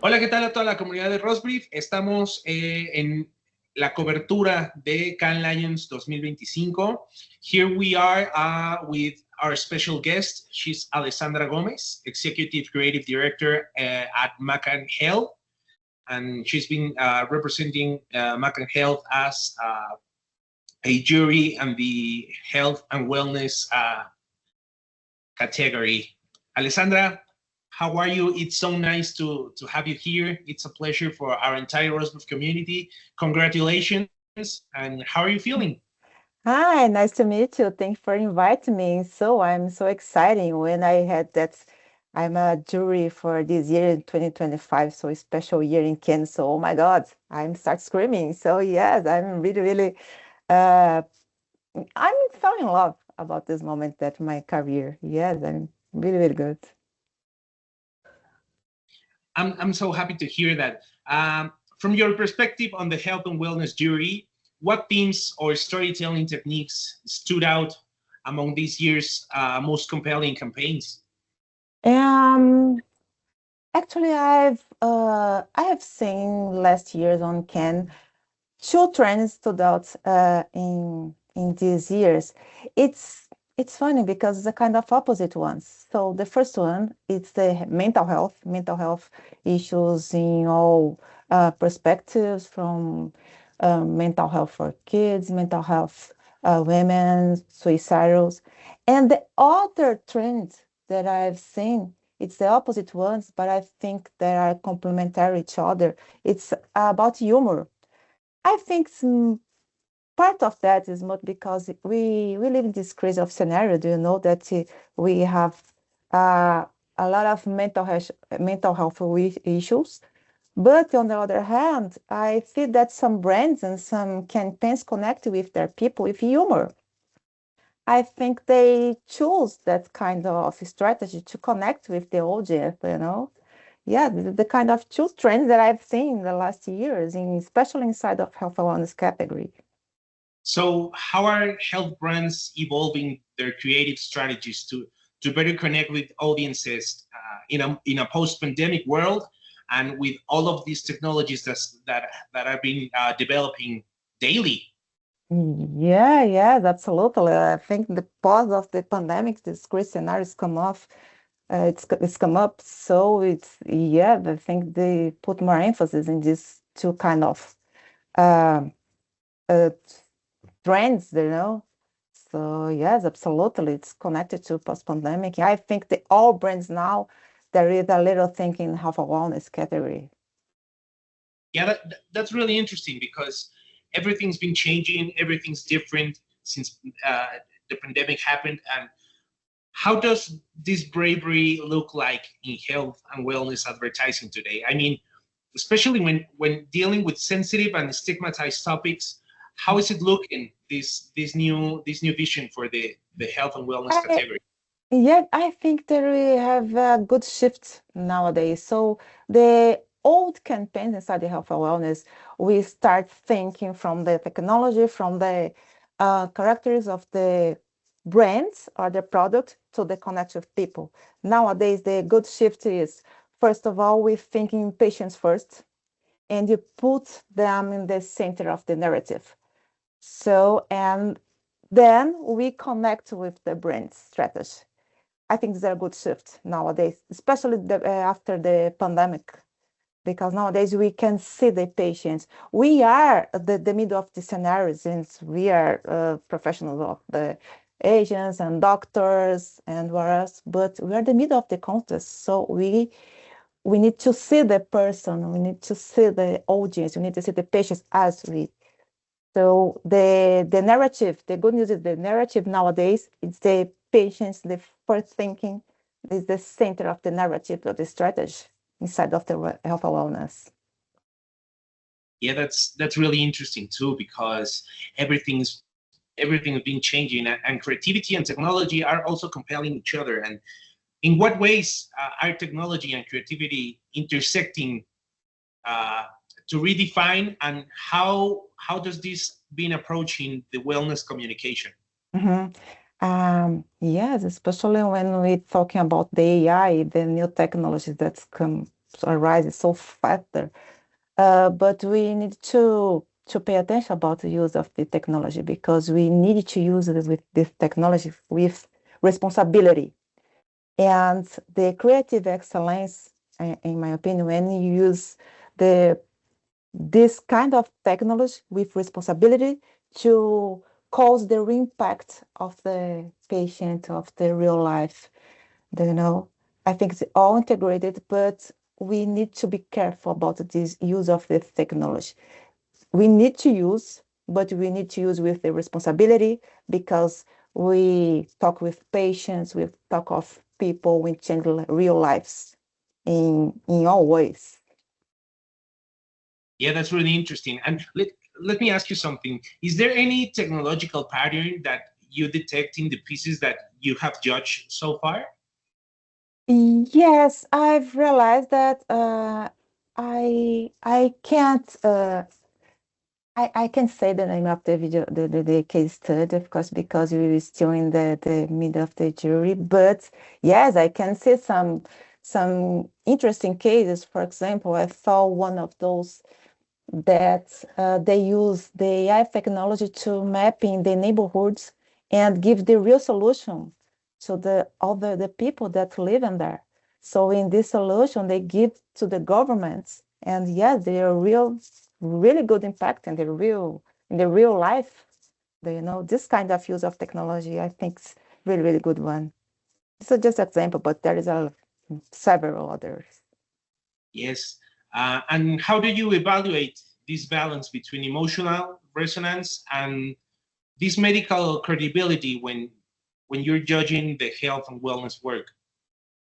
Hola, ¿qué tal a toda la comunidad de Roastbrief? Estamos en la cobertura de Cannes Lions 2025. Here we are with our special guest. She's Alessandra Gomes, Executive Creative Director at Macan Health. And she's been representing Macan Health as a jury and the health and wellness category. Alessandra, how are you? It's so nice to have you here. It's a pleasure for our entire Roastbrief community. Congratulations. And how are you feeling? Hi, nice to meet you. Thanks for inviting me. So I'm so excited when I had that. I'm a jury for this year in 2025, so a special year in Cannes. So, oh my God, I'm start screaming. So yes, I'm really, uh, I'm fell in love about this moment that my career. Yes, I'm really good. I'm so happy to hear that. From your perspective on the health and wellness jury, what themes or storytelling techniques stood out among this year's most compelling campaigns? Um, Actually, I have seen last year's on Cannes two trends stood out in these years. It's it's funny because it's a kind of opposite ones. So the first one is the mental health issues in all perspectives, from mental health for kids, mental health women, suicidals, and the other trend that I've seen. It's the opposite ones, but I think they are complementary each other. It's about humor. I think part of that is not because we live in this crazy of scenario. Do you know that we have uh, a lot of mental health issues? But on the other hand, I feel that some brands and some campaigns connect with their people with humor. I think they choose that kind of strategy to connect with the audience, you know? Yeah, the kind of two trends that I've seen in the last years, especially inside of health and wellness category. So, how are health brands evolving their creative strategies to better connect with audiences in a post-pandemic world, and with all of these technologies that are being developing daily? Yeah, yes, absolutely. I think the pause of the pandemic, this great scenarios come off, it's come up. So it's yeah, I think they put more emphasis in these two kind of um uh, trends, you know. So yes, absolutely, it's connected to post-pandemic. I think the all brands now there is a little thinking of a wellness category. Yeah, that's really interesting because everything's been changing, everything's different since the pandemic happened. And how does this bravery look like in health and wellness advertising today? I mean, especially when dealing with sensitive and stigmatized topics, how is it looking, this new vision for the health and wellness I, category? Yeah, I think that we have a good shift nowadays. So the old campaigns inside the health and wellness, we start thinking from the technology, from the characters of the brands or the product to the connection of people. Nowadays, the good shift is, first of all, we thinking patients first, and you put them in the center of the narrative. So, and then we connect with the brand strategy. I think it's a good shift nowadays, especially after the pandemic, because nowadays we can see the patients. We are the middle of the scenario since we are professionals of the agents and doctors and whereas, but we are the middle of the contest. So we need to see the person, we need to see the audience, we need to see the patients as we. So the narrative, the good news is the narrative nowadays, it's the patients, the first thinking is the center of the narrative of the strategy inside of the health and wellness. Yeah, that's really interesting too, because everything has been changing, and creativity and technology are also compelling each other. And in what ways are technology and creativity intersecting uh, to redefine, and how does this been approaching the wellness communication? Mhm. Yes, especially when we're talking about the AI, the new technologies that's come. arises so faster. But we need to pay attention about the use of the technology, because we need to use it with this technology with responsibility. And the creative excellence, in my opinion, when you use this kind of technology with responsibility to cause the impact of the patient, of the real life, I think it's all integrated, but we need to be careful about this use of this technology. We need to use, but we need to use with the responsibility, because we talk with patients, we talk of people, we change real lives in all ways. Yeah, that's really interesting. And let me ask you something. Is there any technological pattern that you detect in the pieces that you have judged so far? Yes, I've realized that I can't I can say the name of the video, the case study, of course, because we were still in the middle of the jury. But yes, I can see some interesting cases. For example, I saw one of those that they use the AI technology to map in the neighborhoods and give the real solution to all the people that live in there. So in this solution, they give to the governments, and yes, they are really good impact in the real life. This kind of use of technology, I think, is really good one. This is just an example, but there is several others. Yes. And how do you evaluate this balance between emotional resonance and this medical credibility when you're judging the health and wellness work?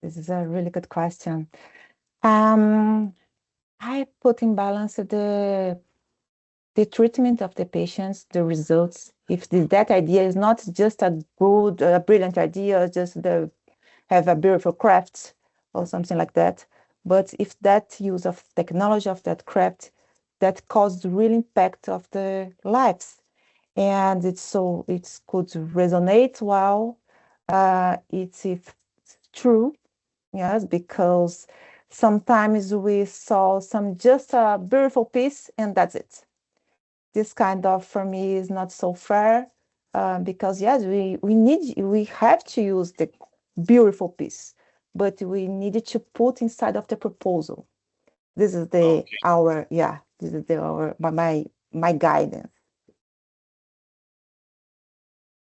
This is a really good question. I put in balance the treatment of the patients, the results. If that idea is not just a brilliant idea, just have a beautiful craft or something like that, but if that use of technology, of that craft, that caused real impact of the lives, and it could resonate well, it's true, yes, because sometimes we saw just a beautiful piece and that's it. This kind of, for me, is not so fair, because yes, we have to use the beautiful piece, but we needed to put inside of the proposal. This is my guidance.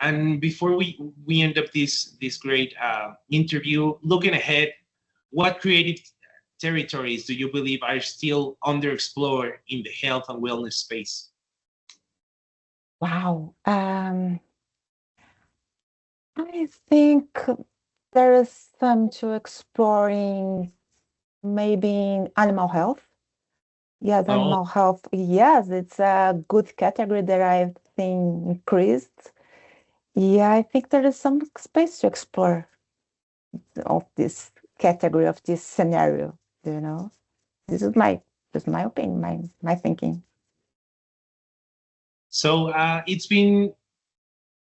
And before we end up this great interview, looking ahead, what creative territories do you believe are still underexplored in the health and wellness space? Wow. I think there is some to exploring, maybe in animal health. Yes, Oh, animal health. Yes, it's a good category that I've seen increased. Yeah, I think there is some space to explore of this category, of this scenario. This is my opinion, my thinking. so it's been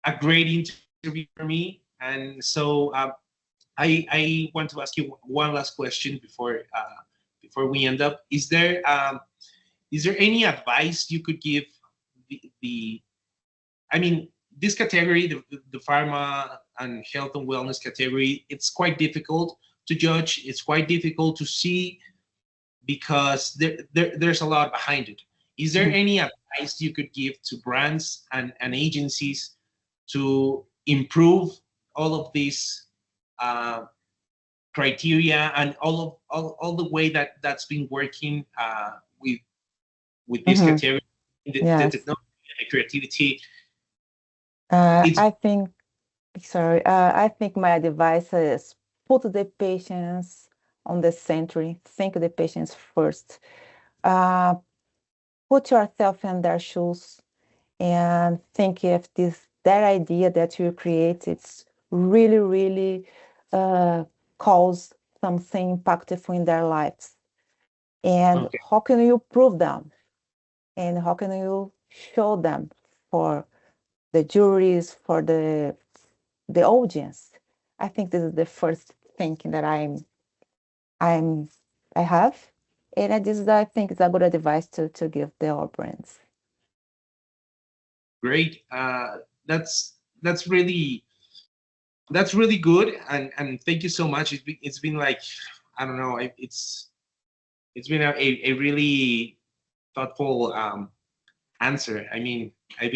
a great interview for me, and so I want to ask you one last question before we end up. Is there any advice you could give the I mean, this category, the pharma and health and wellness category, it's quite difficult to judge. It's quite difficult to see because there's a lot behind it. Is there any advice you could give to brands and agencies to improve all of these criteria and all the way that's been working with this category, the Yes. technology, the creativity? I think, I think my advice is put the patients on the center, think the patients first. Put yourself in their shoes and think if their idea that you create, it's really cause something impactful in their lives. And Okay. how can you prove them? And how can you show them for the juries, for the audience? I think this is the first thinking that I'm I have. And this is, I think, is a good advice to give the all brands. Great. That's really good, and thank you so much. It's been like, I don't know, it's been a really thoughtful answer. I mean, I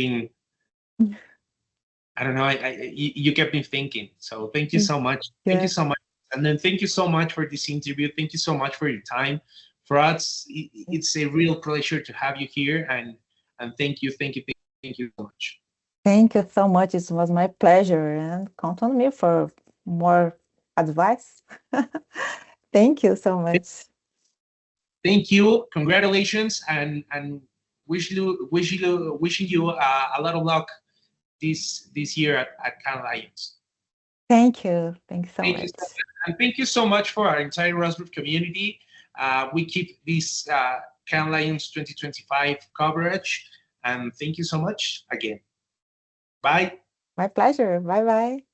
don't know, you kept me thinking. So thank you so much. Thank you so much. And then thank you so much for this interview. Thank you so much for your time. For us, it's a real pleasure to have you here, and thank you so much. Thank you so much. It was my pleasure, and count on me for more advice. Thank you so much. Thank you. Congratulations, and wishing you a lot of luck this year at Cannes Lions. Thank you. Thank you so much. And thank you so much for our entire Roastbrief community. We keep this Cannes Lions 2025 coverage, and thank you so much again. Bye. My pleasure. Bye bye.